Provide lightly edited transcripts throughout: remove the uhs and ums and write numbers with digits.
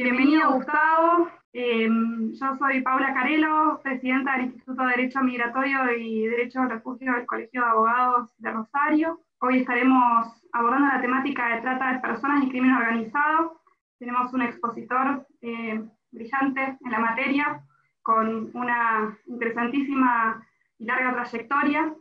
Bienvenido, Gustavo. Yo soy Paula Carelo, presidenta del Instituto de Derecho Migratorio y Derecho al Refugio del Colegio de Abogados de Rosario. Hoy estaremos abordando la temática de trata de personas y crimen organizado. Tenemos un expositor brillante en la materia, con una interesantísima y larga trayectoria.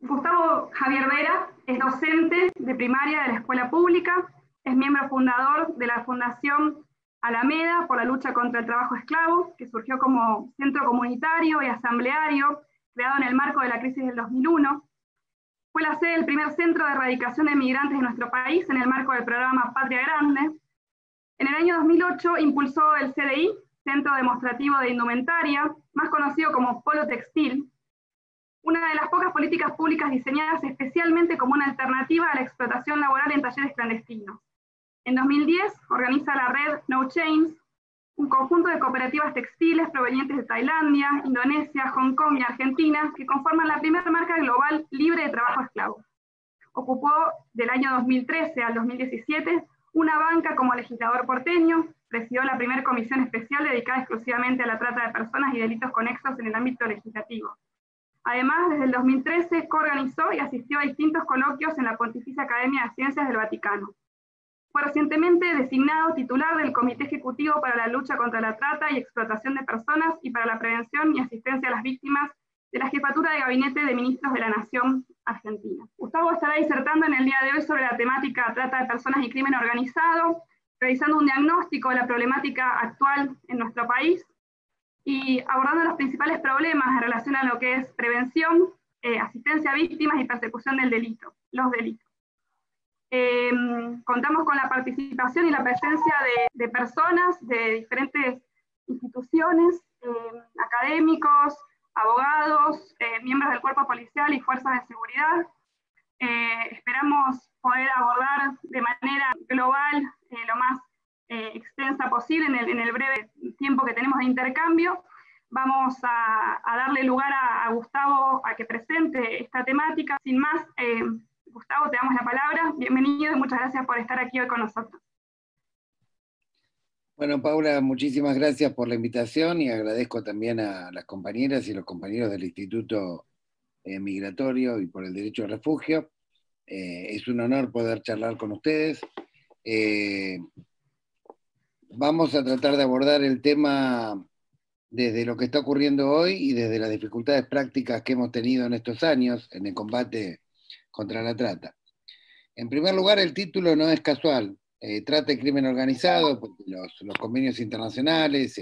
Gustavo Javier Vera es docente de primaria de la escuela pública, es miembro fundador de la Fundación Alameda por la lucha contra el trabajo esclavo, que surgió como centro comunitario y asambleario, creado en el marco de la crisis del 2001. Fue la sede del primer centro de erradicación de migrantes de nuestro país en el marco del programa Patria Grande. En el año 2008 impulsó el CDI, Centro Demostrativo de Indumentaria, más conocido como Polo Textil, una de las pocas políticas públicas diseñadas especialmente como una alternativa a la explotación laboral en talleres clandestinos. En 2010 organiza la red No Chains, un conjunto de cooperativas textiles provenientes de Tailandia, Indonesia, Hong Kong y Argentina, que conforman la primera marca global libre de trabajo esclavo. Ocupó del año 2013 al 2017 una banca como legislador porteño, presidió la primera comisión especial dedicada exclusivamente a la trata de personas y delitos conexos en el ámbito legislativo. Además, desde el 2013 coorganizó y asistió a distintos coloquios en la Pontificia Academia de Ciencias del Vaticano. Fue recientemente designado titular del Comité Ejecutivo para la Lucha contra la Trata y Explotación de Personas y para la Prevención y Asistencia a las Víctimas de la Jefatura de Gabinete de Ministros de la Nación Argentina. Gustavo estará disertando en el día de hoy sobre la temática trata de personas y crimen organizado, realizando un diagnóstico de la problemática actual en nuestro país y abordando los principales problemas en relación a lo que es prevención, asistencia a víctimas y persecución del delito, los delitos. Contamos con la participación y la presencia de personas de diferentes instituciones, académicos, abogados, miembros del cuerpo policial y fuerzas de seguridad. Esperamos poder abordar de manera global, lo más extensa posible en el breve tiempo que tenemos de intercambio. Vamos a darle lugar a Gustavo a que presente esta temática. Sin más, Gustavo, te damos la palabra. Bienvenido y muchas gracias por estar aquí hoy con nosotros. Bueno, Paula, muchísimas gracias por la invitación y agradezco también a las compañeras y los compañeros del Instituto Migratorio y por el Derecho al Refugio. Es un honor poder charlar con ustedes. Vamos a tratar de abordar el tema desde lo que está ocurriendo hoy y desde las dificultades prácticas que hemos tenido en estos años en el combate contra la trata. En primer lugar, el título no es casual, trata y crimen organizado, porque los convenios internacionales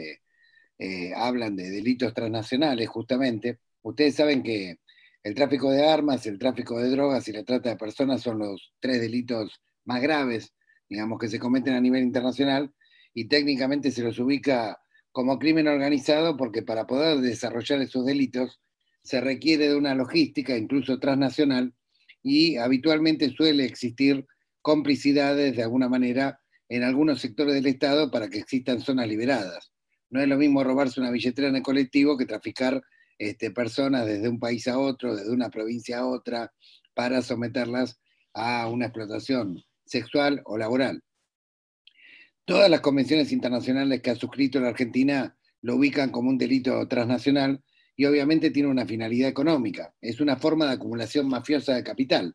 hablan de delitos transnacionales, justamente. Ustedes saben que el tráfico de armas, el tráfico de drogas y la trata de personas son los tres delitos más graves, digamos, que se cometen a nivel internacional, y técnicamente se los ubica como crimen organizado porque para poder desarrollar esos delitos se requiere de una logística, incluso transnacional, y habitualmente suele existir complicidades de alguna manera en algunos sectores del Estado para que existan zonas liberadas. No es lo mismo robarse una billetera en el colectivo que traficar personas desde un país a otro, desde una provincia a otra, para someterlas a una explotación sexual o laboral. Todas las convenciones internacionales que ha suscrito la Argentina lo ubican como un delito transnacional y obviamente tiene una finalidad económica. Es una forma de acumulación mafiosa de capital.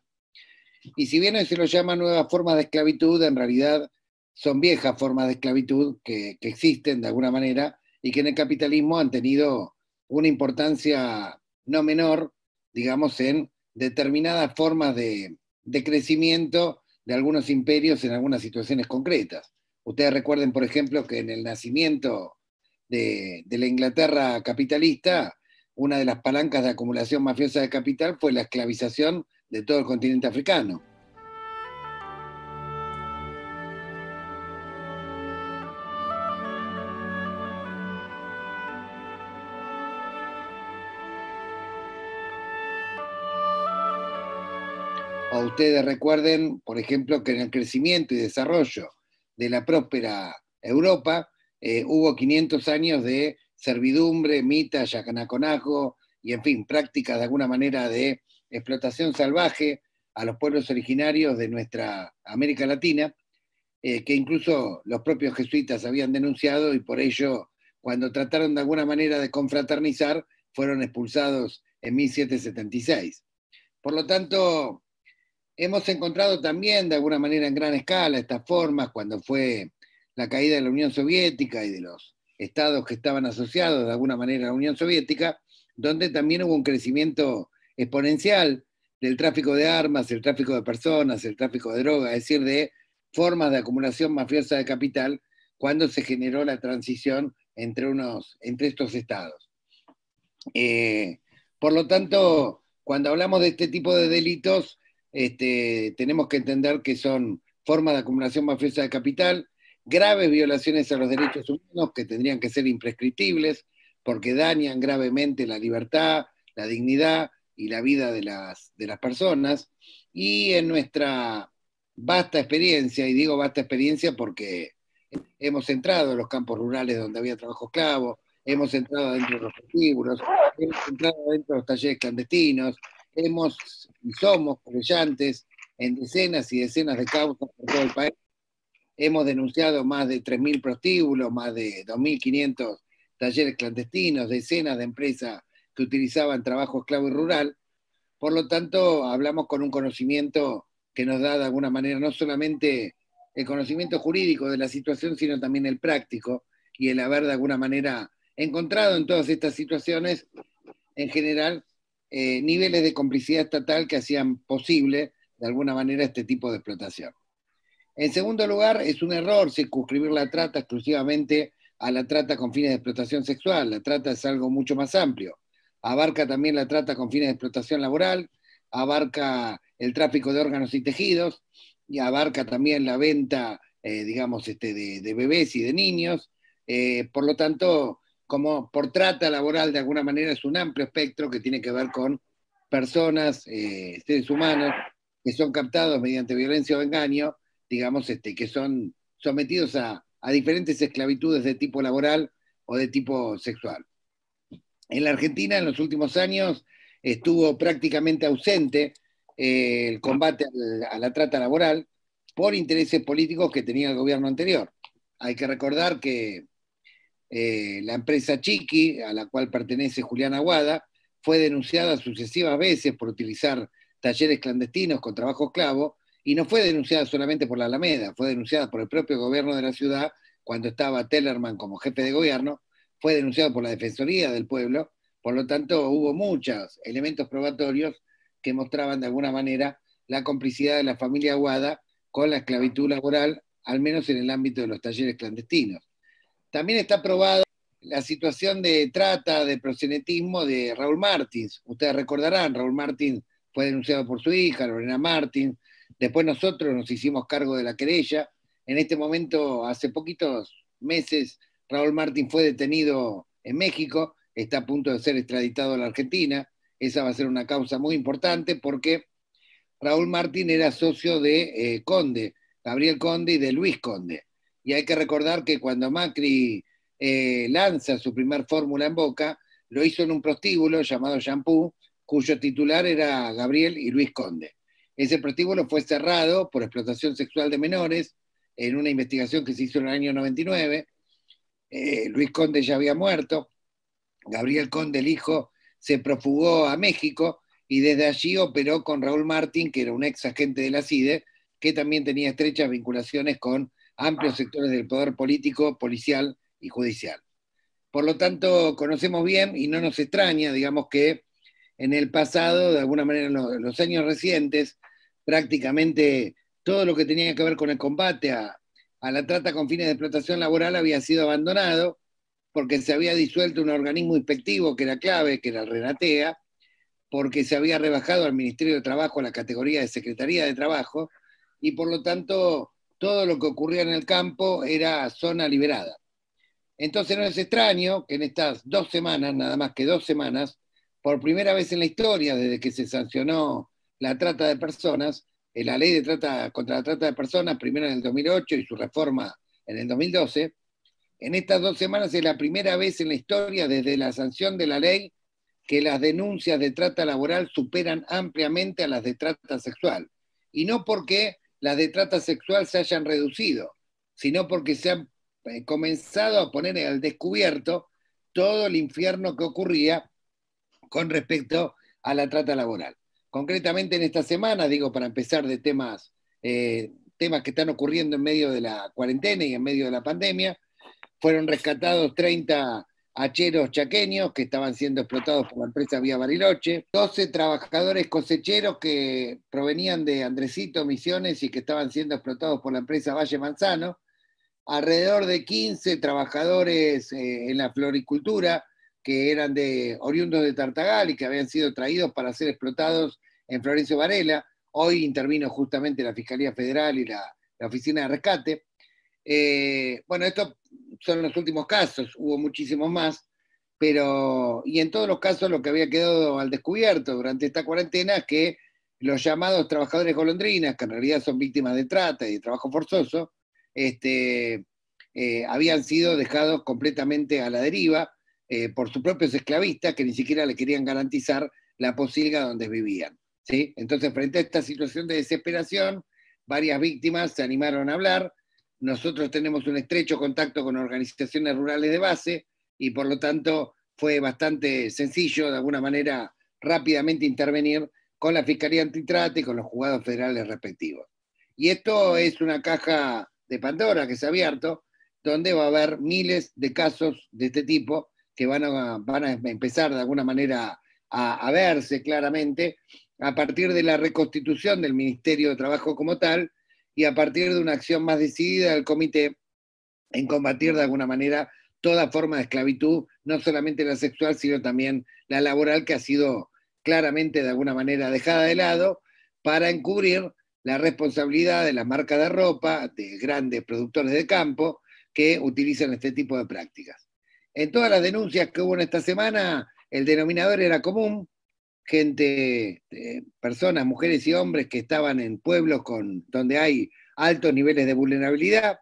Y si bien hoy se lo llama nuevas formas de esclavitud, en realidad son viejas formas de esclavitud que existen de alguna manera y que en el capitalismo han tenido una importancia no menor, digamos, en determinadas formas de crecimiento de algunos imperios en algunas situaciones concretas. Ustedes recuerden, por ejemplo, que en el nacimiento de la Inglaterra capitalista, una de las palancas de acumulación mafiosa de capital fue la esclavización de todo el continente africano. O ustedes recuerden, por ejemplo, que en el crecimiento y desarrollo de la próspera Europa hubo 500 años de servidumbre, mita, yacanaconajo, y en fin, prácticas de alguna manera de explotación salvaje a los pueblos originarios de nuestra América Latina, que incluso los propios jesuitas habían denunciado, y por ello, cuando trataron de alguna manera de confraternizar, fueron expulsados en 1776. Por lo tanto, hemos encontrado también de alguna manera en gran escala estas formas cuando fue la caída de la Unión Soviética y de los estados que estaban asociados de alguna manera a la Unión Soviética, donde también hubo un crecimiento exponencial del tráfico de armas, el tráfico de personas, el tráfico de drogas, es decir, de formas de acumulación mafiosa de capital cuando se generó la transición entre estos estados. Por lo tanto, cuando hablamos de este tipo de delitos, tenemos que entender que son formas de acumulación mafiosa de capital, graves violaciones a los derechos humanos que tendrían que ser imprescriptibles, porque dañan gravemente la libertad, la dignidad y la vida de las personas. Y en nuestra vasta experiencia, y digo vasta experiencia porque hemos entrado en los campos rurales donde había trabajo esclavo, hemos entrado dentro de los prostíbulos, hemos entrado dentro de los talleres clandestinos, y somos querellantes en decenas y decenas de causas por todo el país. Hemos denunciado más de 3.000 prostíbulos, más de 2.500 talleres clandestinos, decenas de empresas que utilizaban trabajo esclavo y rural. Por lo tanto, hablamos con un conocimiento que nos da de alguna manera no solamente el conocimiento jurídico de la situación, sino también el práctico, y el haber de alguna manera encontrado en todas estas situaciones, en general, niveles de complicidad estatal que hacían posible de alguna manera este tipo de explotación. En segundo lugar, es un error circunscribir la trata exclusivamente a la trata con fines de explotación sexual. La trata es algo mucho más amplio. Abarca también la trata con fines de explotación laboral, abarca el tráfico de órganos y tejidos, y abarca también la venta, de bebés y de niños. Por lo tanto, como por trata laboral de alguna manera es un amplio espectro que tiene que ver con personas, seres humanos, que son captados mediante violencia o engaño, que son sometidos a diferentes esclavitudes de tipo laboral o de tipo sexual. En la Argentina, en los últimos años, estuvo prácticamente ausente el combate a la trata laboral por intereses políticos que tenía el gobierno anterior. Hay que recordar que la empresa Chiqui, a la cual pertenece Julián Aguada, fue denunciada sucesivas veces por utilizar talleres clandestinos con trabajo esclavo, y no fue denunciada solamente por la Alameda, fue denunciada por el propio gobierno de la ciudad cuando estaba Tellerman como jefe de gobierno, fue denunciado por la Defensoría del Pueblo. Por lo tanto, hubo muchos elementos probatorios que mostraban de alguna manera la complicidad de la familia Aguada con la esclavitud laboral, al menos en el ámbito de los talleres clandestinos. También está probada la situación de trata, de proxenetismo de Raúl Martins. Ustedes recordarán, Raúl Martins fue denunciado por su hija, Lorena Martins. Después nosotros nos hicimos cargo de la querella. En este momento, hace poquitos meses, Raúl Martins fue detenido en México, está a punto de ser extraditado a la Argentina. Esa va a ser una causa muy importante porque Raúl Martins era socio de Conde, Gabriel Conde y de Luis Conde. Y hay que recordar que cuando Macri lanza su primer fórmula en Boca, lo hizo en un prostíbulo llamado Shampoo, cuyo titular era Gabriel y Luis Conde. Ese prostíbulo fue cerrado por explotación sexual de menores en una investigación que se hizo en el año 99. Luis Conde ya había muerto, Gabriel Conde, el hijo, se profugó a México y desde allí operó con Raúl Martín, que era un ex agente de la CIDE, que también tenía estrechas vinculaciones con amplios sectores del poder político, policial y judicial. Por lo tanto, conocemos bien y no nos extraña, digamos, que en el pasado, de alguna manera en los años recientes, prácticamente todo lo que tenía que ver con el combate a la trata con fines de explotación laboral había sido abandonado porque se había disuelto un organismo inspectivo que era clave, que era el Renatea, porque se había rebajado al Ministerio de Trabajo a la categoría de Secretaría de Trabajo, y por lo tanto todo lo que ocurría en el campo era zona liberada. Entonces no es extraño que en estas 2 semanas, nada más que 2 semanas, por primera vez en la historia, desde que se sancionó la trata de personas, la ley de trata contra la trata de personas, primero en el 2008 y su reforma en el 2012, en estas 2 semanas es la primera vez en la historia, desde la sanción de la ley, que las denuncias de trata laboral superan ampliamente a las de trata sexual. Y no porque las de trata sexual se hayan reducido, sino porque se han comenzado a poner al descubierto todo el infierno que ocurría con respecto a la trata laboral. Concretamente en esta semana, digo, para empezar de temas que están ocurriendo en medio de la cuarentena y en medio de la pandemia, fueron rescatados 30 hacheros chaqueños que estaban siendo explotados por la empresa Vía Bariloche, 12 trabajadores cosecheros que provenían de Andresito, Misiones, y que estaban siendo explotados por la empresa Valle Manzano, alrededor de 15 trabajadores en la floricultura que eran oriundos de Tartagal y que habían sido traídos para ser explotados en Florencio Varela. Hoy intervino justamente la Fiscalía Federal y la Oficina de Rescate. Bueno, estos son los últimos casos, hubo muchísimos más, y en todos los casos lo que había quedado al descubierto durante esta cuarentena es que los llamados trabajadores golondrinas, que en realidad son víctimas de trata y de trabajo forzoso, habían sido dejados completamente a la deriva por sus propios esclavistas que ni siquiera le querían garantizar la posilga donde vivían, ¿sí? Entonces, frente a esta situación de desesperación, varias víctimas se animaron a hablar. Nosotros tenemos un estrecho contacto con organizaciones rurales de base y por lo tanto fue bastante sencillo, de alguna manera, rápidamente intervenir con la Fiscalía Antitrata y con los juzgados federales respectivos. Y esto es una caja de Pandora que se ha abierto, donde va a haber miles de casos de este tipo que van a empezar de alguna manera a verse claramente a partir de la reconstitución del Ministerio de Trabajo como tal y a partir de una acción más decidida del comité en combatir de alguna manera toda forma de esclavitud, no solamente la sexual, sino también la laboral, que ha sido claramente de alguna manera dejada de lado para encubrir la responsabilidad de las marcas de ropa, de grandes productores de campo, que utilizan este tipo de prácticas. En todas las denuncias que hubo en esta semana, el denominador era común: gente, personas, mujeres y hombres que estaban en pueblos donde hay altos niveles de vulnerabilidad,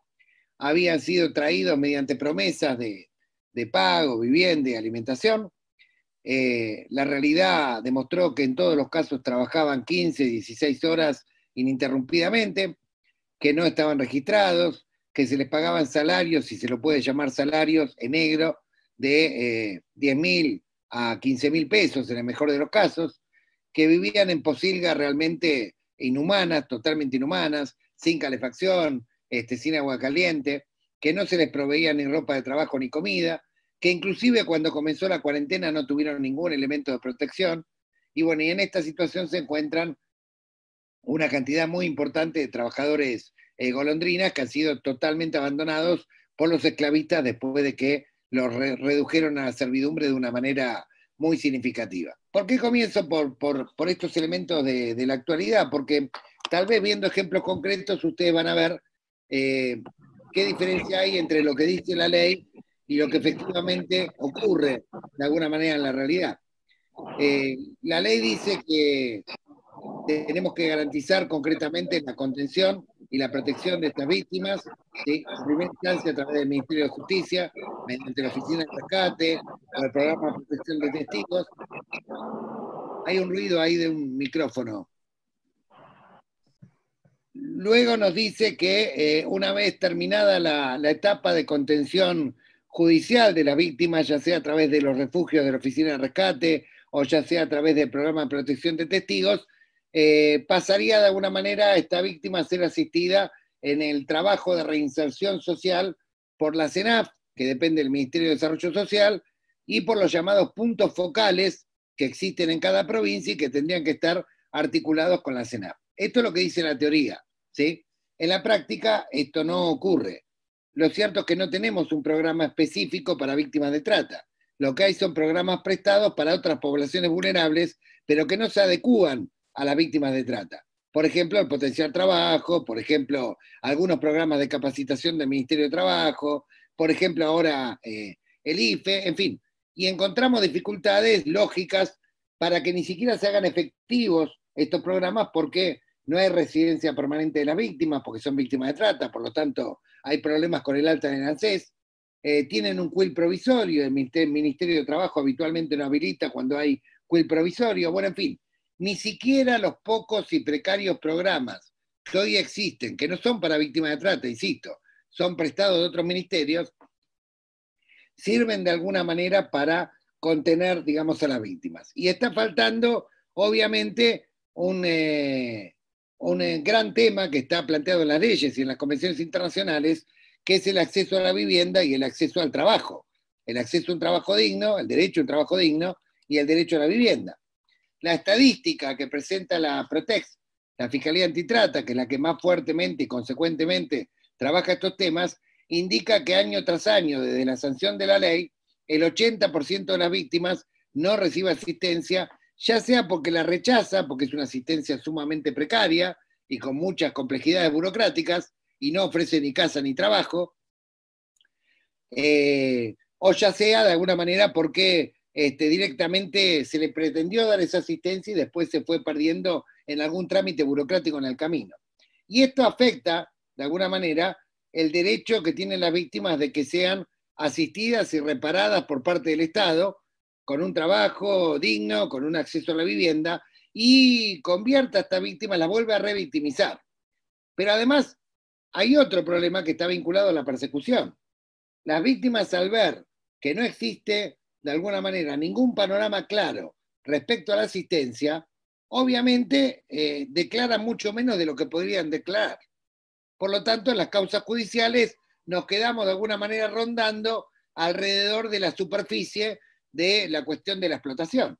habían sido traídos mediante promesas de pago, vivienda y alimentación. La realidad demostró que en todos los casos trabajaban 15, 16 horas ininterrumpidamente, que no estaban registrados, que se les pagaban salarios, si se lo puede llamar salarios, en negro, de 10.000 a 15.000 pesos en el mejor de los casos, que vivían en posilgas realmente inhumanas, totalmente inhumanas, sin calefacción, sin agua caliente, que no se les proveía ni ropa de trabajo ni comida, que inclusive cuando comenzó la cuarentena no tuvieron ningún elemento de protección. Y bueno, y en esta situación se encuentran una cantidad muy importante de trabajadores golondrinas que han sido totalmente abandonados por los esclavistas después de que los redujeron a la servidumbre de una manera muy significativa. ¿Por qué comienzo por estos elementos de la actualidad? Porque tal vez viendo ejemplos concretos ustedes van a ver qué diferencia hay entre lo que dice la ley y lo que efectivamente ocurre de alguna manera en la realidad. La ley dice que tenemos que garantizar concretamente la contención y la protección de estas víctimas, ¿sí? En primera instancia a través del Ministerio de Justicia, mediante la Oficina de Rescate o el Programa de Protección de Testigos. Hay un ruido ahí de un micrófono. Luego nos dice que una vez terminada la etapa de contención judicial de las víctimas, ya sea a través de los refugios de la Oficina de Rescate o ya sea a través del Programa de Protección de Testigos, pasaría de alguna manera esta víctima a ser asistida en el trabajo de reinserción social por la CENAF, que depende del Ministerio de Desarrollo Social, y por los llamados puntos focales que existen en cada provincia y que tendrían que estar articulados con la CENAF. Esto es lo que dice la teoría, ¿sí? En la práctica esto no ocurre. Lo cierto es que no tenemos un programa específico para víctimas de trata. Lo que hay son programas prestados para otras poblaciones vulnerables, pero que no se adecúan a las víctimas de trata. Por ejemplo, el potencial trabajo, por ejemplo, algunos programas de capacitación del Ministerio de Trabajo, por ejemplo, ahora el IFE, en fin. Y encontramos dificultades lógicas para que ni siquiera se hagan efectivos estos programas porque no hay residencia permanente de las víctimas, porque son víctimas de trata, por lo tanto hay problemas con el alta en el ANSES. Tienen un quil provisorio, el Ministerio de Trabajo habitualmente no habilita cuando hay quil provisorio, bueno, en fin. Ni siquiera los pocos y precarios programas que hoy existen, que no son para víctimas de trata, insisto, son prestados de otros ministerios, sirven de alguna manera para contener, digamos, a las víctimas. Y está faltando, obviamente, un gran tema que está planteado en las leyes y en las convenciones internacionales, que es el acceso a la vivienda y el acceso al trabajo. El acceso a un trabajo digno, el derecho a un trabajo digno y el derecho a la vivienda. La estadística que presenta la Protex, la Fiscalía Antitrata, que es la que más fuertemente y consecuentemente trabaja estos temas, indica que año tras año, desde la sanción de la ley, el 80% de las víctimas no recibe asistencia, ya sea porque la rechaza, porque es una asistencia sumamente precaria y con muchas complejidades burocráticas, y no ofrece ni casa ni trabajo, o ya sea de alguna manera porque directamente se le pretendió dar esa asistencia y después se fue perdiendo en algún trámite burocrático en el camino. Y esto afecta, de alguna manera, el derecho que tienen las víctimas de que sean asistidas y reparadas por parte del Estado, con un trabajo digno, con un acceso a la vivienda, y convierta a esta víctima, la vuelve a revictimizar. Pero además hay otro problema que está vinculado a la persecución. Las víctimas, al ver que no existe de alguna manera ningún panorama claro respecto a la asistencia, obviamente declaran mucho menos de lo que podrían declarar. Por lo tanto, en las causas judiciales nos quedamos de alguna manera rondando alrededor de la superficie de la cuestión de la explotación.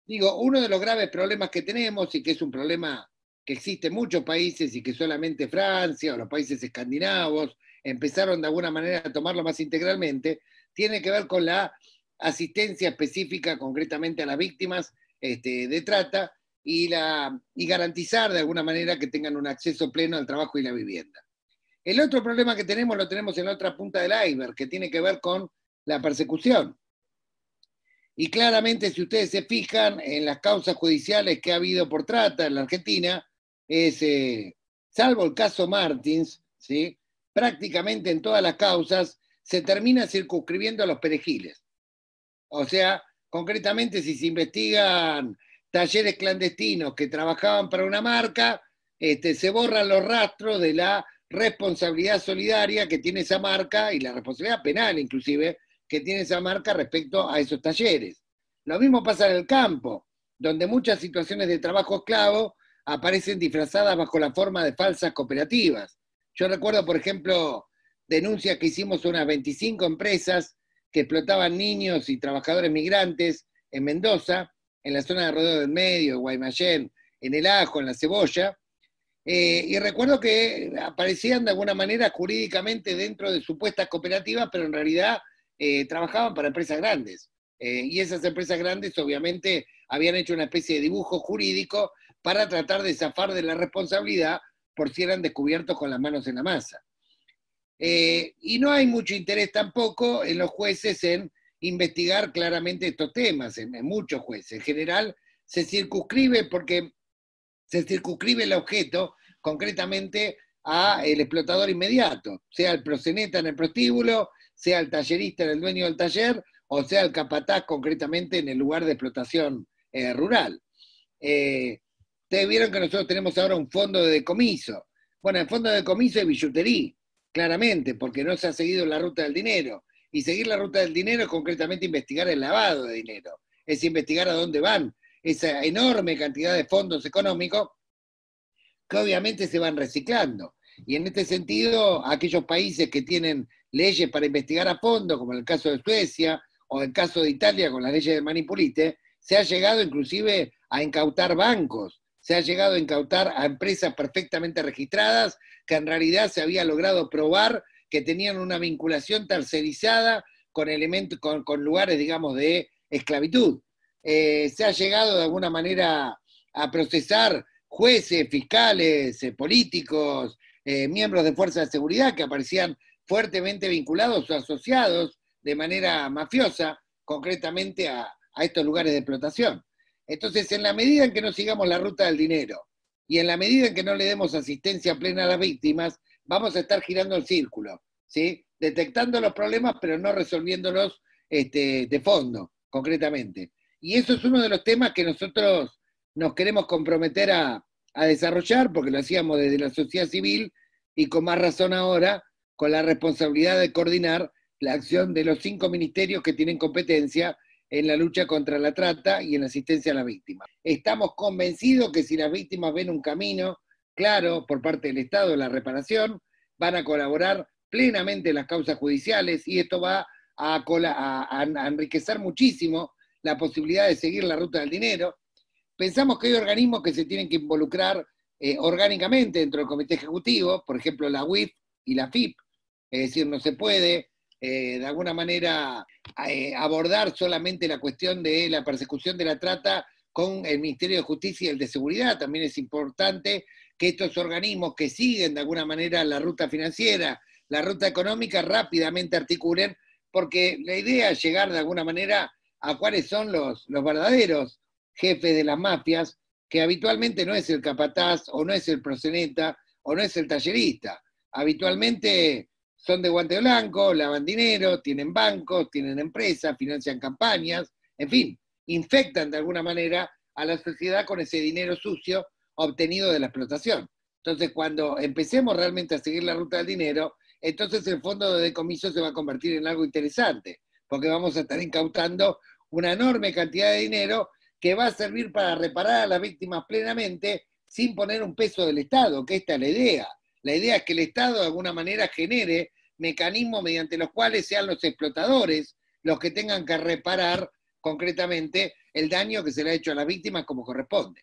Digo, uno de los graves problemas que tenemos, y que es un problema que existe en muchos países y que solamente Francia o los países escandinavos empezaron de alguna manera a tomarlo más integralmente, tiene que ver con la asistencia específica concretamente a las víctimas de trata y garantizar de alguna manera que tengan un acceso pleno al trabajo y la vivienda. El otro problema que tenemos lo tenemos en la otra punta del iceberg, que tiene que ver con la persecución. Y claramente, si ustedes se fijan en las causas judiciales que ha habido por trata en la Argentina, salvo el caso Martins, ¿sí?, prácticamente en todas las causas se termina circunscribiendo a los perejiles. O sea, concretamente, si se investigan talleres clandestinos que trabajaban para una marca, se borran los rastros de la responsabilidad solidaria que tiene esa marca y la responsabilidad penal, inclusive, que tiene esa marca respecto a esos talleres. Lo mismo pasa en el campo, donde muchas situaciones de trabajo esclavo aparecen disfrazadas bajo la forma de falsas cooperativas. Yo recuerdo, por ejemplo, denuncias que hicimos a unas 25 empresas que explotaban niños y trabajadores migrantes en Mendoza, en la zona de Rodeo del Medio, Guaymallén, en el ajo, en la cebolla, y recuerdo que aparecían de alguna manera jurídicamente dentro de supuestas cooperativas, pero en realidad trabajaban para empresas grandes. Y esas empresas grandes obviamente habían hecho una especie de dibujo jurídico para tratar de zafar de la responsabilidad por si eran descubiertos con las manos en la masa. Y no hay mucho interés tampoco en los jueces en investigar claramente estos temas, en muchos jueces. En general se circunscribe porque se circunscribe el objeto concretamente a el explotador inmediato, sea el proxeneta en el prostíbulo, sea el tallerista en el dueño del taller, o sea el capataz concretamente en el lugar de explotación rural. Ustedes vieron que nosotros tenemos ahora un fondo de decomiso. Bueno, el fondo de decomiso es billutería, claramente, porque no se ha seguido la ruta del dinero. Y seguir la ruta del dinero es concretamente investigar el lavado de dinero, es investigar a dónde van esa enorme cantidad de fondos económicos que obviamente se van reciclando. Y en este sentido, aquellos países que tienen leyes para investigar a fondo, como en el caso de Suecia o en el caso de Italia con las leyes de Manipulite, se ha llegado inclusive a incautar bancos, se ha llegado a incautar a empresas perfectamente registradas que en realidad se había logrado probar que tenían una vinculación tercerizada con elementos, con lugares, digamos, de esclavitud. Se ha llegado de alguna manera a procesar jueces, fiscales, políticos, miembros de fuerzas de seguridad que aparecían fuertemente vinculados o asociados de manera mafiosa, concretamente a estos lugares de explotación. Entonces, en la medida en que no sigamos la ruta del dinero y en la medida en que no le demos asistencia plena a las víctimas, vamos a estar girando el círculo, ¿sí?, detectando los problemas, pero no resolviéndolos de fondo, concretamente. Y eso es uno de los temas que nosotros nos queremos comprometer a a desarrollar, porque lo hacíamos desde la sociedad civil y con más razón ahora, con la responsabilidad de coordinar la acción de los 5 ministerios que tienen competencia en la lucha contra la trata y en la asistencia a las víctimas. Estamos convencidos que si las víctimas ven un camino claro por parte del Estado de la reparación, van a colaborar plenamente en las causas judiciales y esto va a enriquecer muchísimo la posibilidad de seguir la ruta del dinero. Pensamos que hay organismos que se tienen que involucrar orgánicamente dentro del comité ejecutivo, por ejemplo la UIF y la FIP, es decir, no se puede de alguna manera abordar solamente la cuestión de la persecución de la trata con el Ministerio de Justicia y el de Seguridad. También es importante que estos organismos que siguen de alguna manera la ruta financiera, la ruta económica, rápidamente articulen, porque la idea es llegar de alguna manera a cuáles son los verdaderos jefes de las mafias, que habitualmente no es el capataz, o no es el proxeneta, o no es el tallerista. Habitualmente son de guante blanco, lavan dinero, tienen bancos, tienen empresas, financian campañas, en fin, infectan de alguna manera a la sociedad con ese dinero sucio obtenido de la explotación. Entonces, cuando empecemos realmente a seguir la ruta del dinero, entonces el fondo de decomiso se va a convertir en algo interesante, porque vamos a estar incautando una enorme cantidad de dinero que va a servir para reparar a las víctimas plenamente sin poner un peso del Estado, que esta es la idea. La idea es que el Estado de alguna manera genere mecanismos mediante los cuales sean los explotadores los que tengan que reparar concretamente el daño que se le ha hecho a las víctimas como corresponde.